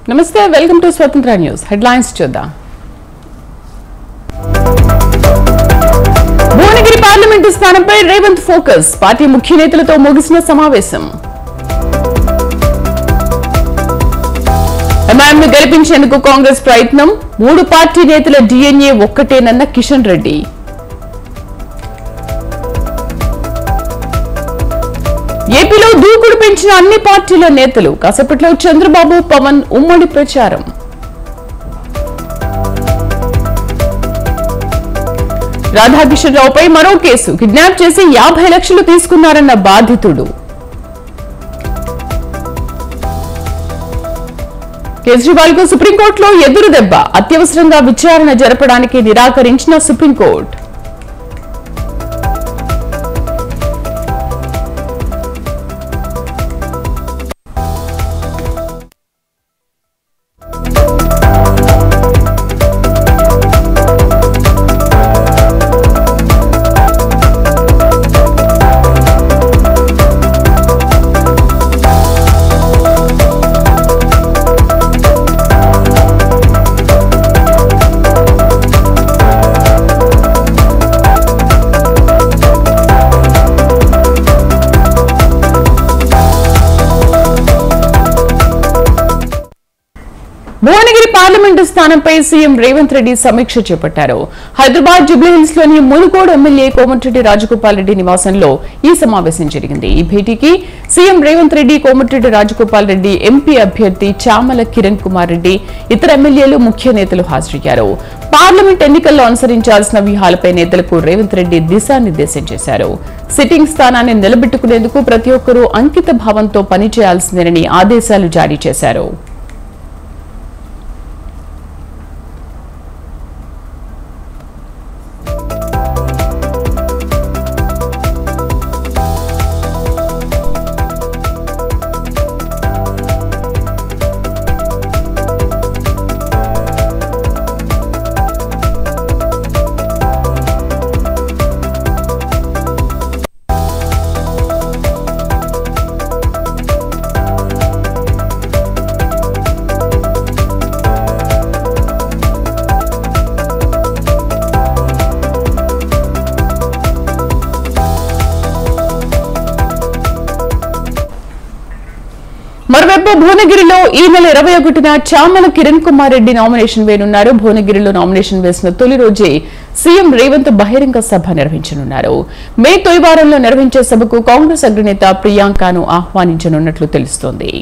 నమస్తే, welcome to Swatantra news. Headlines చూద్దాం. Bhuvanagiri parliament స్థానంపై రేవంత్ ఫోకస్. పార్టీ ముఖ్య నేతలతో ముగిసిన సమావేశం. ఎంఐఎంను గెలిపించేందుకు కాంగ్రెస్ ప్రయత్నం. 3 పార్టీ నేతల డిఎన్ఏ ఒక్కటేనన్న కిషన్ రెడ్డి. ఏపీలో దూకుడు పెంచిన అన్ని పార్టీల నేతలు. కాసేపట్లో చంద్రబాబు, పవన్ ఉమ్మడి ప్రచారం. రాధాకిషన్ రావుపై మరో కేసు. కిడ్నాప్ చేసి 50 లక్షలు తీసుకున్నారన్న బాధితుడు. కేజ్రీవాల్ కు సుప్రీంకోర్టులో ఎదురు దెబ్బ. అత్యవసరంగా విచారణ జరపడానికి నిరాకరించిన సుప్రీంకోర్టు. భువనగిరి పార్లమెంటు స్థానంపై సీఎం రేవంత్ రెడ్డి సమీక్ష చేపట్టారు. హైదరాబాద్ జూబ్లీహిల్స్ లోని మునుగోడు ఎమ్మెల్యే కోమటిరెడ్డి రాజగోపాల్ రెడ్డి నివాసంలో ఈ సమావేశం జరిగింది. ఈ భేటీకి సీఎం రేవంత్ రెడ్డి, కోమటిరెడ్డి రాజగోపాల్ రెడ్డి, ఎంపీ అభ్యర్థి చామల కిరణ్ కుమార్ రెడ్డి, ఇతర ఎమ్మెల్యేలు, ముఖ్య నేతలు హాజరయ్యారు. పార్లమెంట్ ఎన్నికల్లో అనుసరించాల్సిన వ్యూహాలపై నేతలకు రేవంత్ రెడ్డి దిశానిర్దేశం చేశారు. సిట్టింగ్ స్థానాన్ని నిలబెట్టుకునేందుకు ప్రతి ఒక్కరూ అంకిత భావంతో పనిచేయాల్సిందేనని ఆదేశాలు జారీ చేశారు. మరోవైపు భువనగిరిలో ఈ నెల 21న చామల కిరణ్ కుమార్ రెడ్డి నామినేషన్ వేయనున్నారు. భువనగిరిలో నామినేషన్ వేసిన తొలి రోజే సీఎం రేవంత్ బహిరంగ సభ నిర్వహించనున్నారు. మే తొలి వారంలో నిర్వహించే సభకు కాంగ్రెస్ అగ్రనేత ప్రియాంకను ఆహ్వానించనున్నట్లు తెలుస్తోంది.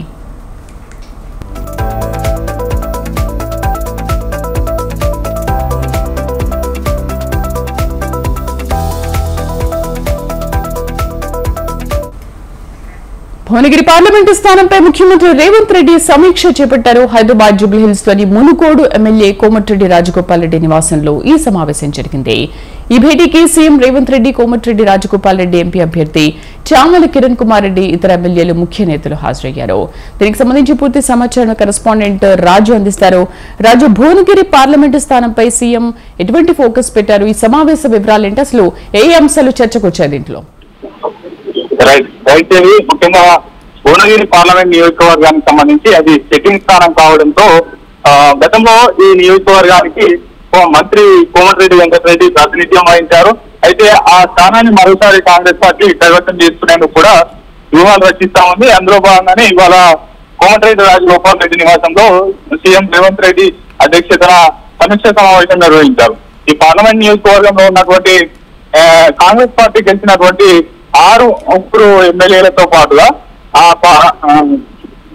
భువనగిరి పార్లమెంటు స్థానంపై ముఖ్యమంత్రి రేవంత్ రెడ్డి సమీక్ష చేపట్టారు. హైదరాబాద్ జూబ్లీహిల్స్ లోని మునుగోడు ఎమ్మెల్యే కోమటిరెడ్డి రాజగోపాల్ రెడ్డి నివాసంలో ఈ సమావేశం జరిగింది. ఈ భేటీకి సీఎం రేవంత్ రెడ్డి, కోమటిరెడ్డి రాజగోపాల్ రెడ్డి, ఎంపీ అభ్యర్థి చామల కిరణ్ కుమార్ రెడ్డి, ఇతర ఎమ్మెల్యేలు, ముఖ్య నేతలు హాజరయ్యారు. దీనికి సంబంధించి పూర్తి సమాచారం కరెస్పాండెంట్ రాజు అందిస్తారు. రాజు, భువనగిరి పార్లమెంటు స్థానంపై సీఎం ఎటువంటి ఫోకస్ పెట్టారు? ఈ సమావేశ వివరాలేంటి? అసలు ఏ అంశాలు చర్చకు వచ్చాయి దీంట్లో? ముఖ్యంగా భువనగిరి పార్లమెంట్ నియోజకవర్గానికి సంబంధించి అది సిట్టింగ్ స్థానం కావడంతో గతంలో ఈ నియోజకవర్గానికి మంత్రి కోమటిరెడ్డి వెంకటరెడ్డి ప్రాతినిధ్యం వహించారు. అయితే ఆ స్థానాన్ని మరోసారి కాంగ్రెస్ పార్టీ కైవసం చేసుకునేందుకు కూడా వ్యూహాలు రచిస్తామంది. అందులో భాగంగానే ఇవాళ కోమటిరెడ్డి రాజగోపాల్ రెడ్డి నివాసంలో సీఎం రేవంత్ రెడ్డి అధ్యక్షతన సమీక్ష సమావేశం నిర్వహించారు. ఈ పార్లమెంట్ నియోజకవర్గంలో ఉన్నటువంటి కాంగ్రెస్ పార్టీ గెలిచినటువంటి 6 ఎమ్మెల్యేలతో పాటుగా ఆ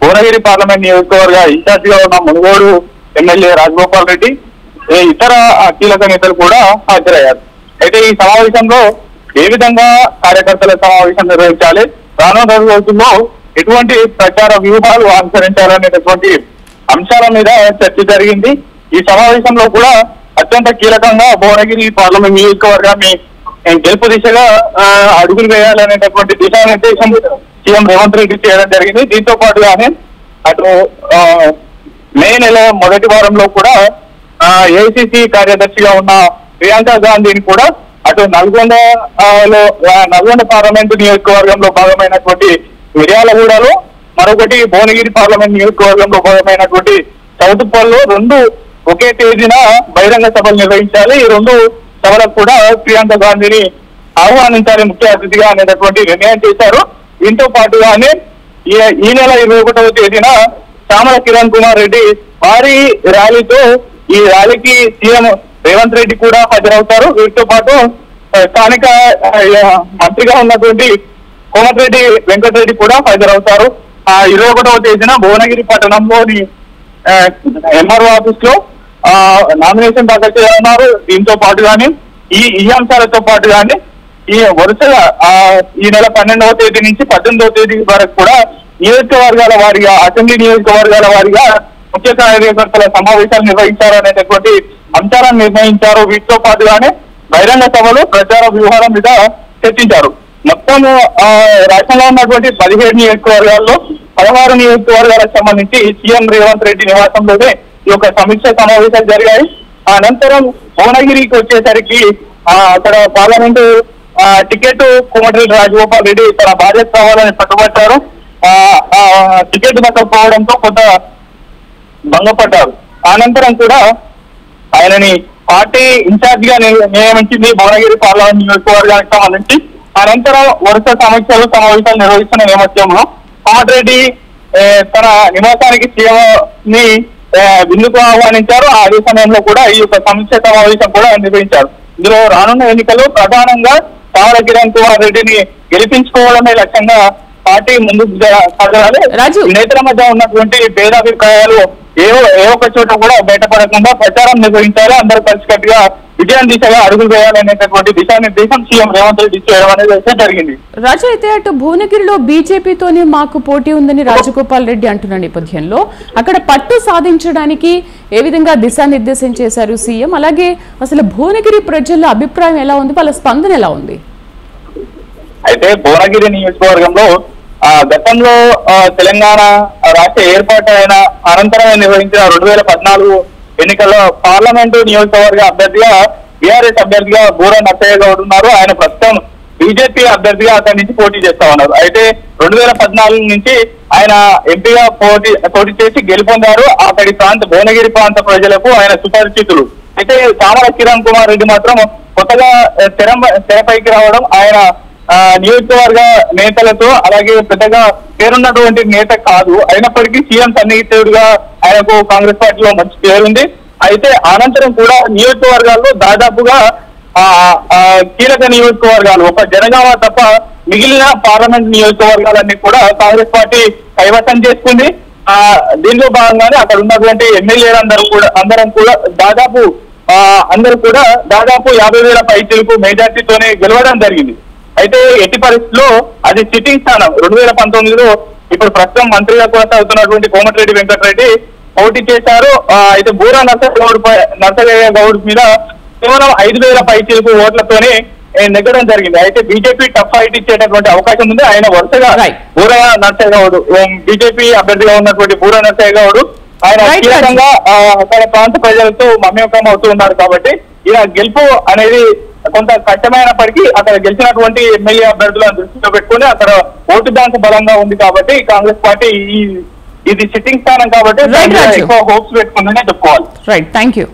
భువనగిరి పార్లమెంట్ నియోజకవర్గ ఇన్ఛార్జ్ గా ఉన్న మునుగోడు ఎమ్మెల్యే రాజగోపాల్ రెడ్డి, ఇతర కీలక నేతలు కూడా హాజరయ్యారు. అయితే ఈ సమావేశంలో ఏ విధంగా కార్యకర్తల సమావేశం నిర్వహించాలి, రానున్న రోజుల్లో ఎటువంటి ప్రచార వ్యూహాలు అనుసరించాలనేటటువంటి అంశాల మీద చర్చ జరిగింది. ఈ సమావేశంలో కూడా అత్యంత కీలకంగా భువనగిరి పార్లమెంట్ నియోజకవర్గాన్ని గెలుపు దిశగా అడుగులు వేయాలనేటటువంటి దిశానిర్దేశం సీఎం రేవంత్ రెడ్డి చేయడం జరిగింది. దీంతో పాటుగానే అటు మే నెల మొదటి వారంలో కూడా ఏఐసిసి కార్యదర్శిగా ఉన్న ప్రియాంక గాంధీని కూడా అటు నల్గొండ పార్లమెంటు నియోజకవర్గంలో భాగమైనటువంటి మిర్యాలగూడలో, మరొకటి భువనగిరి పార్లమెంట్ నియోజకవర్గంలో భాగమైనటువంటి సౌత్ పోల్లో రెండు ఒకే తేదీన బహిరంగ సభలు నిర్వహించాలి. ఈ రెండు సభలకు కూడా ప్రియాంక గాంధీని ఆహ్వానించాలి ముఖ్య అతిథిగా అనేటటువంటి నిర్ణయం చేశారు. దీంతో పాటుగానే ఈ నెల 21వ తేదీన చామల కిరణ్ కుమార్ రెడ్డి భారీ ర్యాలీతో ఈ ర్యాలీకి సీఎం రేవంత్ రెడ్డి కూడా హాజరవుతారు. వీటితో పాటు స్థానిక మంత్రిగా ఉన్నటువంటి కోమటిరెడ్డి వెంకటరెడ్డి కూడా హాజరవుతారు. 21వ తేదీన భువనగిరి పట్టణంలోని ఎంఆర్ఓ ఆఫీస్ లో నామినేషన్ దాఖలు చేయనున్నారు. దీంతో పాటుగానే ఈ అంశాలతో పాటుగానే ఈ వరుసగా ఈ నెల 12వ తేదీ నుంచి 18వ తేదీ వరకు కూడా నియోజకవర్గాల వారిగా అసెంబ్లీ నియోజకవర్గాల వారిగా ముఖ్య కార్యకర్తల సమావేశాలు నిర్వహించారు అనేటటువంటి అంశాలను నిర్ణయించారు. వీటితో పాటుగానే బహిరంగ సభలు ప్రచార వ్యూహాల మీద చర్చించారు. మొత్తం రాష్ట్రంలో ఉన్నటువంటి 17 నియోజకవర్గాల్లో 16 నియోజకవర్గాలకు సంబంధించి సీఎం రేవంత్ రెడ్డి నివాసంలోనే ఈ యొక్క సమీక్ష సమావేశాలు జరిగాయి. అనంతరం భువనగిరికి వచ్చేసరికి అక్కడ పార్లమెంటు టికెట్ కోమటిరెడ్డి రాజగోపాల్ రెడ్డి తన బాధ్యత కావాలని పట్టుబట్టారు. టికెట్ దక్కకపోవడంతో కొంత భంగపడ్డారు. అనంతరం కూడా ఆయనని పార్టీ ఇన్ఛార్జ్ గా నియమించింది భువనగిరి పార్లమెంట్ నియోజకవర్గానికి సంబంధించి. అనంతరం వరుస సమీక్షలు సమావేశాలు నిర్వహిస్తున్న నేపథ్యంలో కోమటిరెడ్డి తన నివాసానికి సీఎం ని విందుకు ఆహ్వానించారు. అదే సమయంలో కూడా ఈ యొక్క సమీక్ష సమావేశం కూడా నిర్వహించారు. ఇందులో రానున్న ఎన్నికల్లో ప్రధానంగా చామల కిరణ్ కుమార్ రెడ్డిని గెలిపించుకోవడమే లక్ష్యంగా పార్టీ ముందుకు సాగాలి. నేతల మధ్య ఉన్నటువంటి భేదాభిప్రాయాలు ఏ ఒక్క చోట కూడా బయటపడకుండా ప్రచారం నిర్వహించాలి. అందరూ కలిసికట్టుగా విజయం దిశగా అడుగులు వేయాలనేటటువంటి దిశానిర్దేశం సీఎం రేవంత్ రెడ్డి చేయడం అనేది జరిగింది. రాజు, అయితే అటు భువనగిరిలో బీజేపీతోనే మాకు పోటీ ఉందని రాజగోపాల్ రెడ్డి అంటున్న నేపథ్యంలో అక్కడ పట్టు సాధించడానికి ఏ విధంగా దిశానిర్దేశం చేశారు సీఎం? అలాగే అసలు భువనగిరి ప్రజల అభిప్రాయం ఎలా ఉంది, వాళ్ళ స్పందన ఎలా ఉంది? అయితే భువనగిరి నియోజకవర్గంలో గతంలో తెలంగాణ రాష్ట్ర ఏర్పాటు అయిన అనంతరం నిర్వహించిన 2014 ఎన్నికల్లో పార్లమెంటు నియోజకవర్గ అభ్యర్థిగా బీఆర్ఎస్ అభ్యర్థిగా బూర నర్సయ్య గౌడ్ ఉన్నారు. ఆయన ప్రస్తుతం బీజేపీ అభ్యర్థిగా అక్కడి నుంచి పోటీ చేస్తా ఉన్నారు. అయితే 2014 నుంచి ఆయన ఎంపీగా పోటీ చేసి గెలుపొందారు. అక్కడి భువనగిరి ప్రాంత ప్రజలకు ఆయన సుపరిచితులు. అయితే చామల కిరణ్ కుమార్ రెడ్డి మాత్రం కొత్తగా తెరపైకి రావడం, ఆయన నియోజకవర్గ నేతలతో అలాగే పెద్దగా పేరున్నటువంటి నేత కాదు. అయినప్పటికీ సీఎం సన్నిహితుడుగా ఆయనకు కాంగ్రెస్ పార్టీలో మంచి పేరుంది. అయితే అనంతరం కూడా నియోజకవర్గాల్లో దాదాపుగా కీలక నియోజకవర్గాలు ఒక జనగామ తప్ప మిగిలిన పార్లమెంట్ నియోజకవర్గాలన్నీ కూడా కాంగ్రెస్ పార్టీ కైవసం చేసుకుంది. దీనిలో భాగంగానే అక్కడ ఉన్నటువంటి అందరం కూడా దాదాపు 50,000 పైచిలకు మెజార్టీతోనే గెలవడం జరిగింది. అయితే ఎట్టి పరిస్థితుల్లో అది సిట్టింగ్ స్థానం. 2019లో ఇప్పుడు ప్రస్తుతం మంత్రిగా కొనసాగుతున్నటువంటి కోమటిరెడ్డి వెంకటరెడ్డి పోటీ చేశారు. అయితే బూరా నర్సయ్య గౌడ్ మీద కేవలం 5,000 పైచిలకు ఓట్లతోనే నెగ్గడం జరిగింది. అయితే బీజేపీ టఫ్ ఫైట్ ఇచ్చేటటువంటి అవకాశం ఉంది. ఆయన వరుసగా బూరా నర్సయ్య గౌడ్ బీజేపీ అభ్యర్థిగా ఉన్నటువంటి బూరా నర్సయ్య గౌడ్ ఆయన కీలకంగా అక్కడ ప్రాంత ప్రజలతో మమేకం అవుతూ ఉన్నారు. కాబట్టి ఇలా గెలుపు అనేది కొంత కష్టమైనప్పటికీ అక్కడ గెలిచినటువంటి ఎమ్మెల్యే అభ్యర్థులను దృష్టిలో పెట్టుకుని అక్కడ ఓటు బ్యాంకు బలంగా ఉంది. కాబట్టి కాంగ్రెస్ పార్టీ ఇది సిట్టింగ్ స్థానం కాబట్టి ఎక్కువ హోప్స్ పెట్టుకుందనే చెప్పుకోవాలి. Right, thank you.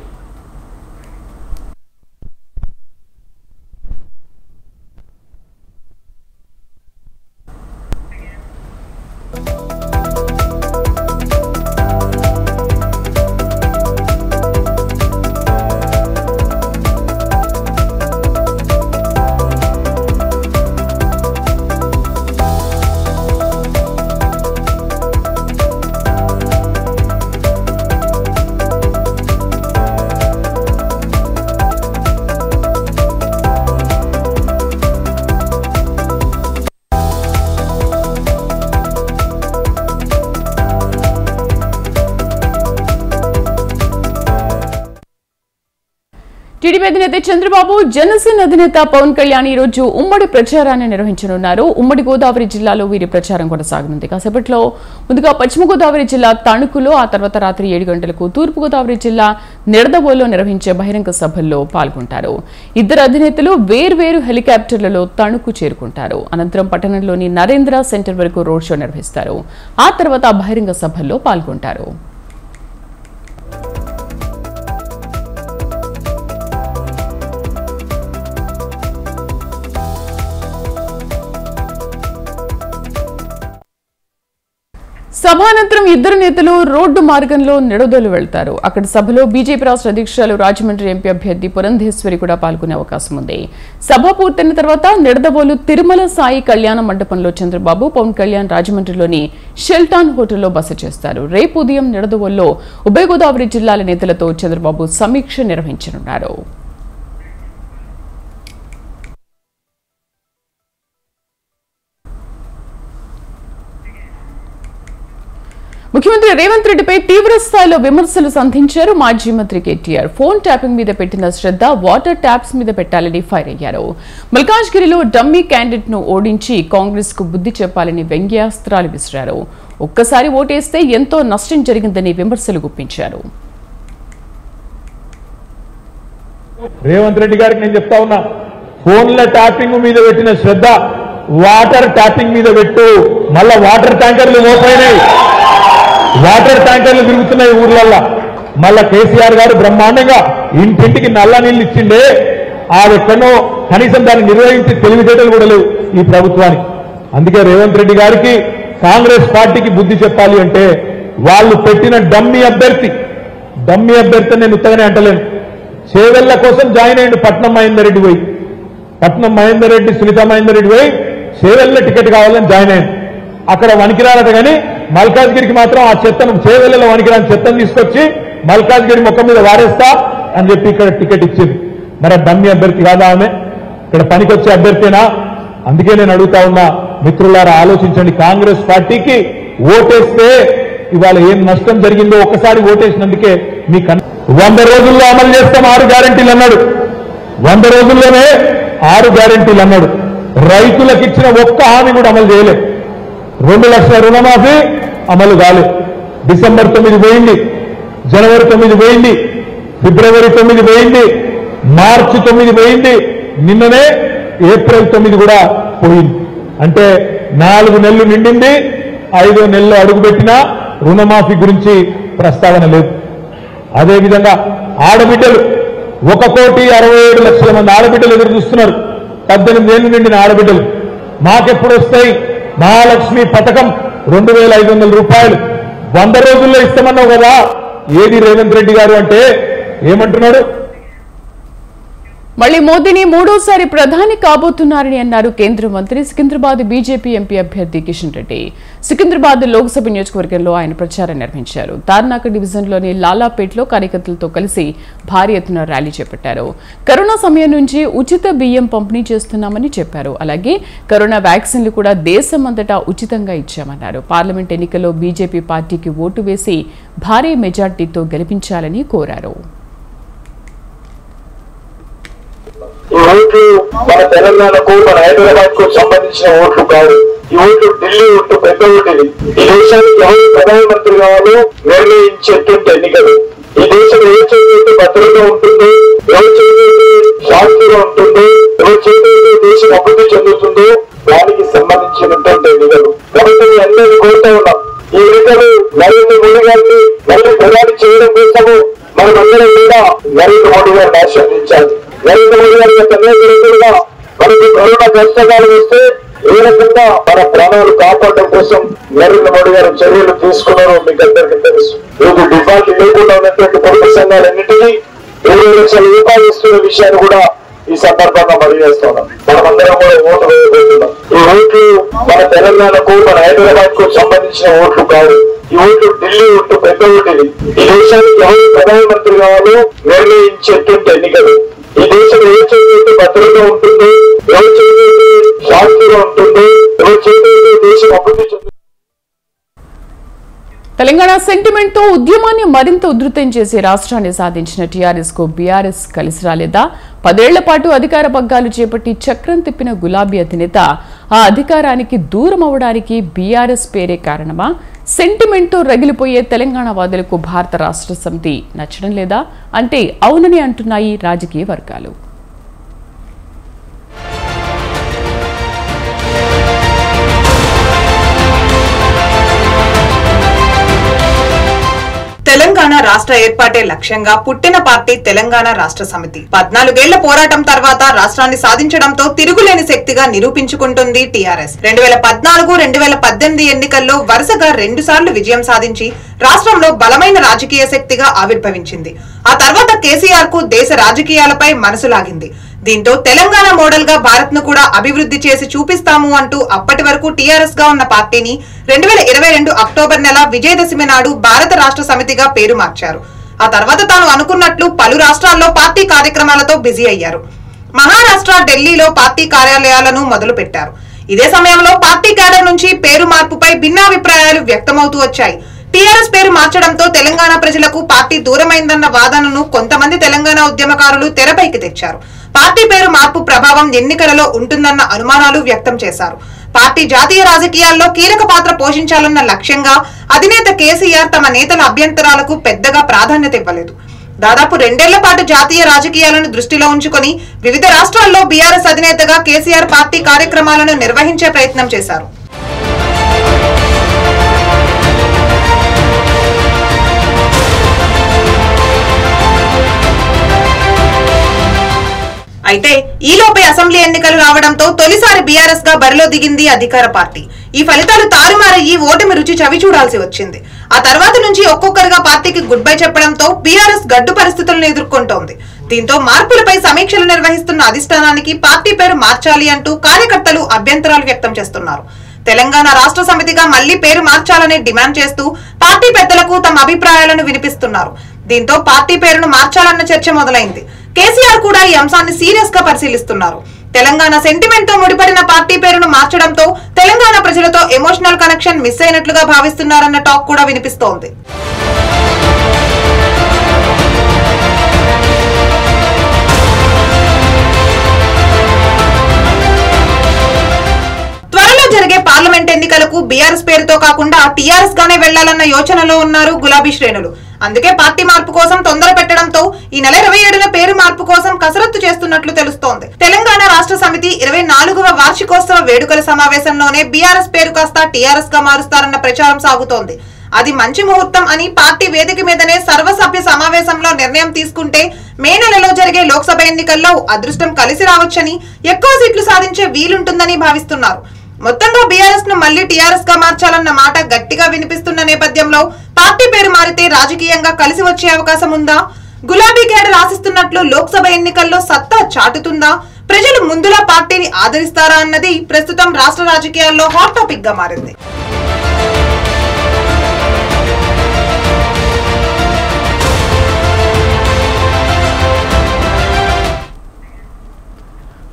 టీడీపీ అధినేత చంద్రబాబు, జనసేన అధినేత పవన్ కళ్యాణ్ ఈ రోజు ఉమ్మడి ప్రచారాన్ని నిర్వహించనున్నారు. ఉమ్మడి గోదావరి జిల్లాలో వీరి ప్రచారం కొనసాగనుంది. కాసేపట్లో ముందుగా పశ్చిమ గోదావరి జిల్లా తణుకులో, ఆ తర్వాత రాత్రి 7 గంటలకు తూర్పు గోదావరి జిల్లా నిడదవోలులో నిర్వహించే బహిరంగ సభల్లో పాల్గొంటారు. ఇద్దరు అధినేతలు వేర్వేరు హెలికాప్టర్లలో తణుకు చేరుకుంటారు. అనంతరం పట్టణంలోని నరేంద్ర సెంటర్ వరకు రోడ్ షో నిర్వహిస్తారు. ఆ తర్వాత బహిరంగ సభల్లో పాల్గొంటారు. సభానంతరం ఇద్దరు నేతలు రోడ్డు మార్గంలో నిడదోలు వెళ్తారు. అక్కడ సభలో బీజేపీ రాష్ట్ర అధ్యక్షురాలు రాజమండ్రి ఎంపీ అభ్యర్థి పురంధేశ్వరి కూడా పాల్గొనే అవకాశం ఉంది. సభ పూర్తయిన తర్వాత నిడదవోలు తిరుమల సాయి కళ్యాణ మండపంలో చంద్రబాబు, పవన్ కళ్యాణ్ రాజమండ్రిలోని షెల్టాన్ హోటల్లో బస చేస్తారు. రేపు ఉదయం నిడదవోల్లో ఉభయ గోదావరి జిల్లాల నేతలతో చంద్రబాబు సమీక్ష నిర్వహించనున్నారు. ముఖ్యమంత్రి రేవంత్ రెడ్డిపై తీవ్ర స్థాయిలో విమర్శలు సంధించారు మాజీ మంత్రి కేటీఆర్. ఫోన్ ట్యాపింగ్ మీద పెట్టిన శ్రద్ధ వాటర్ ట్యాప్స్ మీద పెట్టాలని ఫైర్ అయ్యారు. మల్కాజ్గిరిలో డమ్మీ క్యాండిడేట్ ను ఓడించి కాంగ్రెస్ కు బుద్ధి చెప్పాలని వ్యంగ్యాస్త్రాలు విసిరారు. ఒక్కసారి ఓటేస్తే ఎంతో నష్టం జరిగిందని విమర్శలు గుప్పించారు. రేవంత్ రెడ్డి గారికి నేను చెప్తా ఉన్నా, ఫోన్ల ట్యాపింగ్ మీద పెట్టిన శ్రద్ధ వాటర్ ట్యాపింగ్ మీద పెట్టు. మళ్ళా వాటర్ ట్యాంకర్లు మోసైనాయి, వాటర్ ట్యాంకర్లు తిరుగుతున్నాయి ఊర్లల్లా. మళ్ళా కేసీఆర్ గారు బ్రహ్మాండంగా ఇంటింటికి నల్ల నీళ్లు ఇచ్చిండే, ఎక్కడో కనీసం దాన్ని నిర్వహించి తెలివితేటలు కూడా లేవు ఈ ప్రభుత్వానికి. అందుకే రేవంత్ రెడ్డి గారికి కాంగ్రెస్ పార్టీకి బుద్ధి చెప్పాలి అంటే, వాళ్ళు పెట్టిన డమ్మీ అభ్యర్థి నేను ఉత్తగానే అంటలేను, చేవెళ్ల కోసం జాయిన్ అయ్యిండు పట్నం మహేందర్ రెడ్డి పోయి, పట్నం మహేందర్ రెడ్డి సునీత మహేందర్ రెడ్డి పోయి చేవెళ్ల టికెట్ కావాలని జాయిన్ అయ్యింది. అక్కడ వణికిరారట కానీ మల్కాజ్గిరికి మాత్రం ఆ చెత్తను, చేవెళ్లలో వణికిరాని చెత్తను తీసుకొచ్చి మల్కాజ్గిరి ముఖం మీద వారేస్తా అని చెప్పి ఇక్కడ టికెట్ ఇచ్చింది. మరి డమ్మీ అభ్యర్థి కాదా ఆమె? ఇక్కడ పనికొచ్చే అభ్యర్థినా? అందుకే నేను అడుగుతా ఉన్నా, మిత్రులారా ఆలోచించండి. కాంగ్రెస్ పార్టీకి ఓటేస్తే ఇవాళ ఏం నష్టం జరిగిందో ఒక్కసారి ఓటేసినందుకే మీ 100 రోజుల్లో అమలు చేస్తాం 6 గ్యారెంటీలు అన్నాడు. 100 రోజుల్లోనే 6 గ్యారెంటీలు అన్నాడు. రైతులకు ఇచ్చిన ఒక్క హామీ కూడా అమలు చేయలేదు. 2 లక్షల రుణమాఫీ అమలు కాలేదు. డిసెంబర్ 9 పోయింది, జనవరి 9 పోయింది, ఫిబ్రవరి 9 పోయింది, మార్చి 9 పోయింది, నిన్ననే ఏప్రిల్ 9 కూడా పోయింది. అంటే 4 నెలలు నిండింది, 5వ నెలలో అడుగుపెట్టినా రుణమాఫీ గురించి ప్రస్తావన లేదు. అదేవిధంగా ఆడబిడ్డలు 1,67,00,000 మంది ఆడబిడ్డలు ఎదురు చూస్తున్నారు. 18 ఏళ్లు నిండిన ఆడబిడ్డలు. మాకెప్పుడు వస్తాయి? మహాలక్ష్మి పథకం 2,500 రూపాయలు 100 రోజుల్లో ఇస్తామన్నావు కదా, ఏది రేవంత్ రెడ్డి గారు అంటే ఏమంటున్నాడు? మళ్లీ మోదీని మూడోసారి ప్రధాని కాబోతున్నారని అన్నారు కేంద్ర మంత్రి, సికింద్రాబాద్ బీజేపీ ఎంపీ అభ్యర్థి కిషన్ రెడ్డి. సికింద్రాబాద్ లోక్సభ నియోజకవర్గంలో ఆయన ప్రచారం నిర్వహించారు. తార్నాక డివిజన్లోని లాలాపేట్లో కార్యకర్తలతో కలిసి భారీ ఎత్తున ర్యాలీ చేపట్టారు. కరోనా సమయం నుంచి ఉచిత బియ్యం పంపిణీ చేస్తున్నామని చెప్పారు. అలాగే కరోనా వ్యాక్సిన్లు కూడా దేశమంతటా ఉచితంగా ఇచ్చామన్నారు. పార్లమెంట్ ఎన్నికల్లో బీజేపీ పార్టీకి ఓటు వేసి భారీ మెజార్టీతో గెలిపించాలని కోరారు. ఈ ఓట్లు మన తెలంగాణకు, మన హైదరాబాద్ కు సంబంధించిన ఓట్లు కాదు. ఈ ఓట్లు ఢిల్లీ ఓట్లు, పెద్ద ఓటు ఇది. ఈ దేశానికి ఎవరు ప్రధానమంత్రి కావాలో నిర్ణయించేటువంటి ఎన్నికలు. ఈ దేశం ఏ చేతి భద్రత ఉంటుందో, ఎవరి చేతి శాంతిగా ఉంటుందో, ఎవరి చేతి దేశం అభివృద్ధి చెందుతుందో దానికి సంబంధించినటువంటి ఎన్నికలు. కాబట్టి అందరినీ కోరుతా ఉన్నాం, ఈ ఎన్నికలు నరేంద్ర మోడీ గారిని మళ్ళీ ప్రధాని చేయడం కోసము మనమందరం కూడా నరేంద్ర మోడీ గారిని ఆశీర్వదించాలి. నరేంద్ర మోడీ గారి యొక్క నేతృత్వంలో మనకు కరోనా కష్టకాలు వస్తే ఏ రకంగా మన ప్రాణాలు కాపాడడం కోసం నరేంద్ర మోడీ గారు చర్యలు తీసుకున్నారో మీకు అందరికీ తెలుసు. రేపు డిఫాల్ట్ లేకుండా ఉన్నటువంటి పొరుగు సంఘాలన్నింటినీ 20 లక్షల రూపాయలు ఇస్తున్న విషయాన్ని కూడా ఈ సందర్భంగా తెలియజేస్తున్నాం. మనమందరం కూడా ఓటు వేయబోతున్నాం. ఈ ఓట్లు మన తెలంగాణకు, మన హైదరాబాద్ కు సంబంధించిన ఓట్లు కాదు. ఈ ఓట్లు ఢిల్లీ ఓట్లు, పెద్ద ఓటు ఇది. ఈ దేశానికి ఎవరు ప్రధానమంత్రి కావాలో నిర్ణయించేటువంటి ఎన్నికలు. ఈ దేశం ఏ చేతి భద్రత ఉంటుందో, ఎవరి చేతి శాంతిగా ఉంటుందో, ఎవరి చేతి దేశం అభివృద్ధి చెందుతుందో. తెలంగాణ సెంటిమెంట్ తో ఉద్యమాన్ని మరింత ఉధృతం చేసి రాష్ట్రాన్ని సాధించిన టీఆర్ఎస్ కు బీఆర్ఎస్ కలిసి రాలేదా? 10 ఏళ్ల పాటు అధికార పగ్గాలు చేపట్టి చక్రం తిప్పిన గులాబీ అధినేత ఆ అధికారానికి దూరం అవడానికి బీఆర్ఎస్ పేరే కారణమా? సెంటిమెంట్ తో రగిలిపోయే తెలంగాణ వాదులకు భారత రాష్ట్ర సమితి నచ్చడం లేదా అంటే అవునని అంటున్నాయి రాజకీయ వర్గాలు. తెలంగాణ రాష్ట్ర ఏర్పాటే లక్ష్యంగా పుట్టిన పార్టీ తెలంగాణ రాష్ట్ర సమితి. 14 ఏళ్ల పోరాటం తర్వాత రాష్ట్రాన్ని సాధించడంతో తిరుగులేని శక్తిగా నిరూపించుకుంటుంది టీఆర్ఎస్. 2014-2018 ఎన్నికల్లో వరుసగా 2 సార్లు విజయం సాధించి రాష్ట్రంలో బలమైన రాజకీయ శక్తిగా ఆవిర్భవించింది. ఆ తర్వాత కేసీఆర్ కు దేశ రాజకీయాలపై మనసు లాగింది. దీంతో తెలంగాణ మోడల్ గా భారత్ ను కూడా అభివృద్ధి చేసి చూపిస్తాము అంటూ అప్పటి వరకు టీఆర్ఎస్ గా ఉన్న పార్టీని 2022 అక్టోబర్ నెల విజయదశమి నాడు భారత రాష్ట్ర సమితిగా పేరు మార్చారు. ఆ తర్వాత తాను అనుకున్నట్లు పలు రాష్ట్రాల్లో పార్టీ కార్యక్రమాలతో బిజీ అయ్యారు. మహారాష్ట్ర, ఢిల్లీలో పార్టీ కార్యాలయాలను మొదలు పెట్టారు. ఇదే సమయంలో పార్టీ క్యాడర్ నుంచి పేరు మార్పుపై భిన్నాభిప్రాయాలు వ్యక్తమవుతూ వచ్చాయి. టీఆర్ఎస్ పేరు మార్చడంతో తెలంగాణ ప్రజలకు పార్టీ దూరమైందన్న వాదనను కొంతమంది తెలంగాణ ఉద్యమకారులు తెరపైకి తెచ్చారు. పార్టీ పేరు మార్పు ప్రభావం ఎన్నికలలో ఉంటుందన్న అనుమానాలు వ్యక్తం చేశారు. పార్టీ జాతీయ రాజకీయాల్లో కీలక పాత్ర పోషించాలన్న లక్ష్యంగా అధినేత కేసీఆర్ తమ నేతల అభ్యంతరాలకు పెద్దగా ప్రాధాన్యత ఇవ్వలేదు. దాదాపు 2 ఏళ్ల పాటు జాతీయ రాజకీయాలను దృష్టిలో ఉంచుకొని వివిధ రాష్ట్రాల్లో బీఆర్ఎస్ అధినేతగా కేసీఆర్ పార్టీ కార్యక్రమాలను నిర్వహించే ప్రయత్నం చేశారు. అయితే ఈలోపే అసెంబ్లీ ఎన్నికలు రావడంతో తొలిసారి బీఆర్ఎస్ గా బరిలో దిగింది అధికార పార్టీ. ఈ ఫలితాలు తారుమారయ్యి ఓటమి రుచి చవి చూడాల్సి వచ్చింది. ఆ తర్వాత నుంచి ఒక్కొక్కరుగా పార్టీకి గుడ్ బై చెప్పడంతో బీఆర్ఎస్ గడ్డు పరిస్థితులను ఎదుర్కొంటోంది. దీంతో మార్పులపై సమీక్షలు నిర్వహిస్తున్న అధిష్టానానికి పార్టీ పేరు మార్చాలి అంటూ కార్యకర్తలు అభ్యంతరాలు వ్యక్తం చేస్తున్నారు. తెలంగాణ రాష్ట్ర సమితిగా మళ్లీ పేరు మార్చాలని డిమాండ్ చేస్తూ పార్టీ పెద్దలకు తమ అభిప్రాయాలను వినిపిస్తున్నారు. దీంతో పార్టీ పేరును మార్చాలన్న చర్చ మొదలైంది. కేసీఆర్ కూడా ఈ అంశాన్ని సీరియస్ గా పరిశీలిస్తున్నారు. తెలంగాణ సెంటిమెంట్ తో ముడిపడిన పార్టీ పేరును మార్చడంతో తెలంగాణ ప్రజలతో ఎమోషనల్ కనెక్షన్ మిస్ అయినట్లుగా భావిస్తున్నారన్న టాక్ కూడా వినిపిస్తోంది. త్వరలో జరిగే పార్లమెంట్ ఎన్నికలకు బీఆర్ఎస్ పేరుతో కాకుండా టీఆర్ఎస్ గానే వెళ్లాలన్న యోచనలో ఉన్నారు గులాబీ శ్రేణులు. అందుకే పార్టీ మార్పు కోసం తొందర పెట్టడంతో ఈ నెల 27న పేరు మార్పు కోసం కసరత్తు చేస్తున్నట్లు తెలుస్తోంది. తెలంగాణ రాష్ట్ర సమితి 24వ వార్షికోత్సవ వేడుకల సమావేశంలోనే బీఆర్ఎస్ పేరు కాస్త టీఆర్ఎస్ గా మారుస్తారన్న ప్రచారం సాగుతోంది. అది మంచి ముహూర్తం అని పార్టీ వేదిక మీదనే సర్వసభ్య సమావేశంలో నిర్ణయం తీసుకుంటే మే నెలలో జరిగే లోక్సభ ఎన్నికల్లో అదృష్టం కలిసి రావచ్చని, ఎక్కువ సీట్లు సాధించే వీలుంటుందని భావిస్తున్నారు. మొత్తంగా బీఆర్ఎస్ ను మళ్లీ టీఆర్ఎస్ గా మార్చాలన్న మాట గట్టిగా వినిపిస్తున్న నేపథ్యంలో పార్టీ పేరు మారితే రాజకీయంగా కలిసి వచ్చే అవకాశం ఉందా? గులాబీ కేడర్ ఆశిస్తున్నట్లు లోక్సభ ఎన్నికల్లో సత్తా చాటుతుందా? ప్రజలు ముందులా పార్టీని ఆదరిస్తారా అన్నది ప్రస్తుతం రాష్ట్ర రాజకీయాల్లో హాట్ టాపిక్ గా మారింది.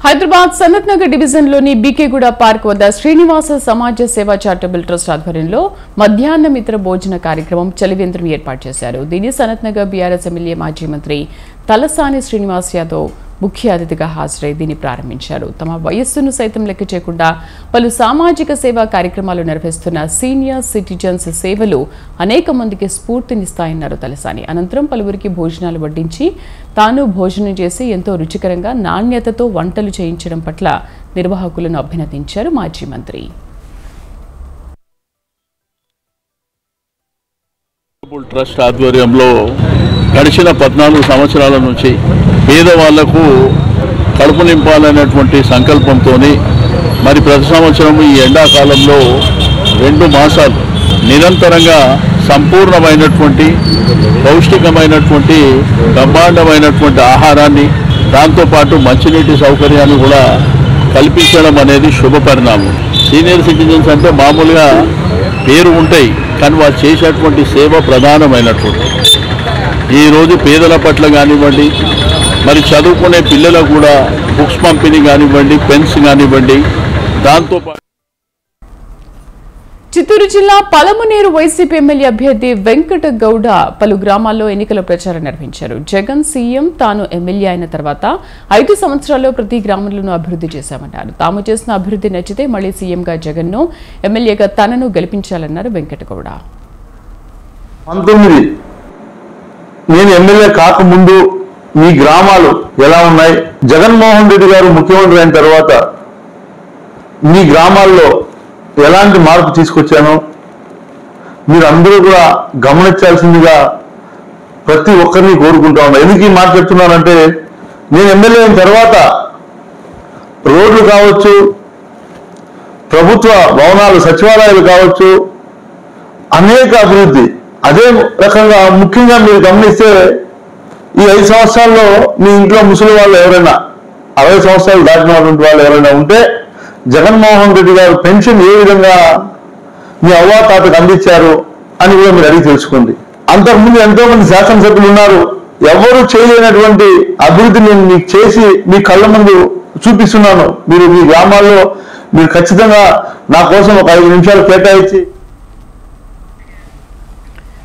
హైదరాబాద్ సనత్ నగర్ డివిజన్ లోని బీకేగూడ పార్క్ వద్ద శ్రీనివాస సమాజ సేవా చారిటబుల్ ట్రస్ట్ ఆధ్వర్యంలో మధ్యాహ్న మిత్ర భోజన కార్యక్రమం చలివేంద్రం ఏర్పాటు చేశారు. దీన్ని సనత్ నగర్ బీఆర్ఎస్ ఎమ్మెల్యే మాజీ మంత్రి తలసాని శ్రీనివాస్ యాదవ్ ముఖ్య అతిథిగా హాజరై దీన్ని ప్రారంభించారు. తమ వయస్సును సైతం లెక్క చేయకుండా పలు సామాజిక సేవా కార్యక్రమాలు నిర్వహిస్తున్న సీనియర్ సిటిజన్స్ సేవలు అనేక మందికి స్ఫూర్తినిస్తాయన్నారు తలసాని. అనంతరం పలువురికి భోజనాలు వడ్డించి తాను భోజనం చేసి ఎంతో రుచికరంగా నాణ్యతతో వంటలు చేయించడం పట్ల నిర్వాహకులను అభినందించారు మాజీ మంత్రి. ట్రస్ట్ ఆధ్వర్యంలో గడిచిన 14 సంవత్సరాల నుంచి పేదవాళ్లకు కడుపు నింపాలనేటువంటి సంకల్పంతో మరి ప్రతి సంవత్సరం ఈ ఎండాకాలంలో 2 మాసాలు నిరంతరంగా సంపూర్ణమైనటువంటి పౌష్టికమైనటువంటి బ్రహ్మాండమైనటువంటి ఆహారాన్ని, దాంతోపాటు మంచినీటి సౌకర్యాన్ని కూడా కల్పించడం అనేది శుభ పరిణామం. సీనియర్ సిటిజన్స్ అంటే మామూలుగా పేరు ఉంటాయి, కానీ వారు చేసేటువంటి సేవ ప్రధానమైనటువంటి. ఈరోజు పేదల పట్ల కానివ్వండి, మరి చదువుకునే పిల్లలకు కూడా బుక్స్ పంపిణీ కానివ్వండి, పెన్స్ కానివ్వండి, దాంతోపాటు చిత్తూరు జిల్లా పలమనేరు వైసీపీ ఎమ్మెల్యే అభ్యర్థి వెంకట గౌడ పలు గ్రామాల్లో ఎన్నికల ప్రచారం నిర్వహించారు. జగన్ సీఎం తాను ఎమ్మెల్యే అయిన తర్వాత 5 సంవత్సరాల్లో ప్రతి గ్రామంలోనూ అభివృద్ధి చేశామన్నారు. తాము చేసిన అభివృద్ధి నచ్చితే మళ్లీ సీఎంగా జగన్ ను, ఎమ్మెల్యేగా తనను గెలిపించాలన్నారు వెంకట గౌడ. 19 నేను ఎమ్మెల్యే కాకముందు మీ గ్రామాలు ఎలా ఉన్నాయి, జగన్మోహన్ రెడ్డి గారు ముఖ్యమంత్రి అయిన తర్వాత మీ గ్రామాల్లో ఎలాంటి మార్పు తీసుకొచ్చాను మీరు అందరూ కూడా గమనించాల్సిందిగా ప్రతి ఒక్కరిని కోరుకుంటా ఉన్నా. ఎందుకు ఈ మాట చెప్తున్నానంటే, నేను ఎమ్మెల్యే అయిన తర్వాత రోడ్లు కావచ్చు, ప్రభుత్వ భవనాలు, సచివాలయాలు కావచ్చు, అనేక అభివృద్ధి. అదే రకంగా ముఖ్యంగా మీరు గమనిస్తే ఈ 5 సంవత్సరాల్లో మీ ఇంట్లో ముసలి వాళ్ళు ఎవరైనా 60 సంవత్సరాలు దాటినటువంటి వాళ్ళు ఎవరైనా ఉంటే జగన్మోహన్ రెడ్డి గారు పెన్షన్ ఏ విధంగా మీ అవ్వాతాతకు అందించారు అని కూడా మీరు అడిగి తెలుసుకోండి. అంతకుముందు ఎంతో మంది శాసనసభ్యులు ఉన్నారు, ఎవరు చేయలేనటువంటి అభివృద్ధి నేను మీకు చేసి మీ కళ్ళ ముందు చూపిస్తున్నాను. మీరు మీ గ్రామాల్లో మీరు ఖచ్చితంగా నా కోసం ఒక 5 నిమిషాలు కేటాయించి.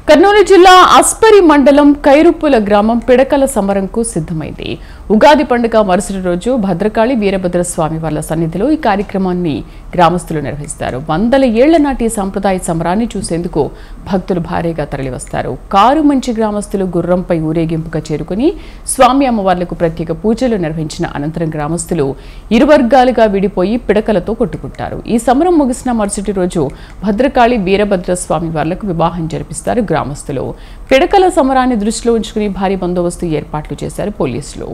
కర్నూలు జిల్లా అస్పరి మండలం కైరుప్పుల గ్రామం పిడకల సమరంకు సిద్ధమైంది. ఉగాది పండుగ మరుసటి రోజు భద్రకాళి వీరభద్ర స్వామి వార్ల సన్నిధిలో ఈ కార్యక్రమాన్ని గ్రామస్తులు నిర్వహిస్తారు. 100 ఏళ్ల నాటి సంప్రదాయ సమరాన్ని చూసేందుకు భక్తులు భారీగా తరలివస్తారు. కారు మంచి గ్రామస్తులు గుర్రంపై ఊరేగింపుగా చేరుకుని స్వామి అమ్మవార్లకు ప్రత్యేక పూజలు నిర్వహించిన అనంతరం గ్రామస్తులు ఇరు వర్గాలుగా విడిపోయి పిడకలతో కొట్టుకుంటారు. ఈ సమరం ముగిసిన మరుసటి రోజు భద్రకాళి వీరభద్ర స్వామి వార్లకు వివాహం జరిపిస్తారు గ్రామస్తులు. పిడకల సమరాన్ని దృష్టిలో ఉంచుకుని భారీ బందోబస్తు ఏర్పాట్లు చేశారు పోలీసులు.